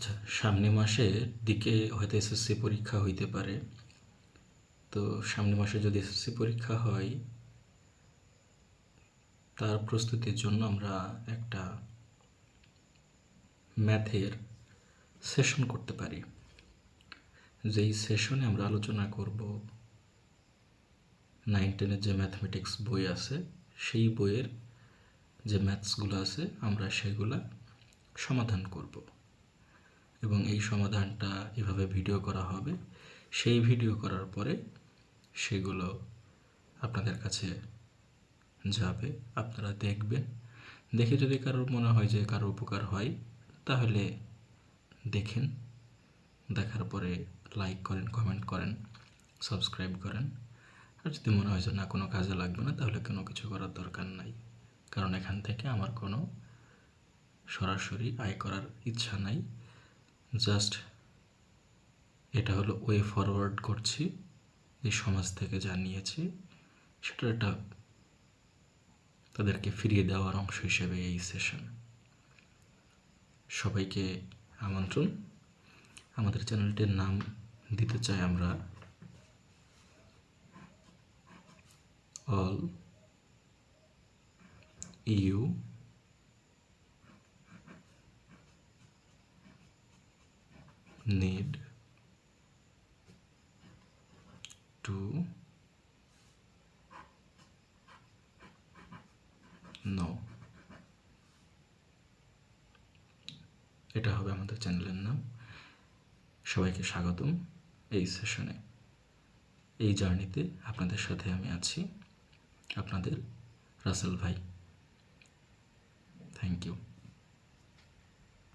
আচ্ছা, সামনে মাসের দিকে হয়তো এসএসসি পরীক্ষা হইতে পারে। তো সামনের মাসে যদি এসএসসি পরীক্ষা হয়, তার প্রস্তুতির জন্য আমরা একটা ম্যাথের সেশন করতে পারি। যেই সেশনে আমরা আলোচনা করব 9-10-এর যে ম্যাথমেটিক্স বই আছে, সেই বইয়ের যে ম্যাথসগুলো আছে আমরা সেগুলা সমাধান করব। এবং এই সমাধানটা এভাবে ভিডিও করা হবে। সেই ভিডিও করার পরে সেগুলো আপনাদের কাছে যাবে, আপনারা দেখবেন। দেখে যদি কারোর মনে হয় যে কারো উপকার হয়, তাহলে দেখেন, দেখার পরে লাইক করেন, কমেন্ট করেন, সাবস্ক্রাইব করেন। আর যদি মনে হয় যে না, কোনো কাজে লাগবে না, তাহলে কোনো কিছু করার দরকার নাই। কারণ এখান থেকে আমার কোনো সরাসরি আয় করার ইচ্ছা নাই। জাস্ট এটা হলো ওয়ে ফরওয়ার্ড করছি, এই সমাজ থেকে যা নিয়েছি সেটা একটা তাদেরকে ফিরিয়ে দেওয়ার অংশ হিসেবে এই সেশন। সবাইকে আমন্ত্রণ। আমাদের চ্যানেলটির নাম দিতে চাই আমরা all you need to know। এটা হবে আমাদের চ্যানেলের নাম। সবাইকে স্বাগতম এই সেশনে। এই জার্নিতে আপনাদের সাথে আমি আছি, আপনাদের রাসেল ভাই। Thank you.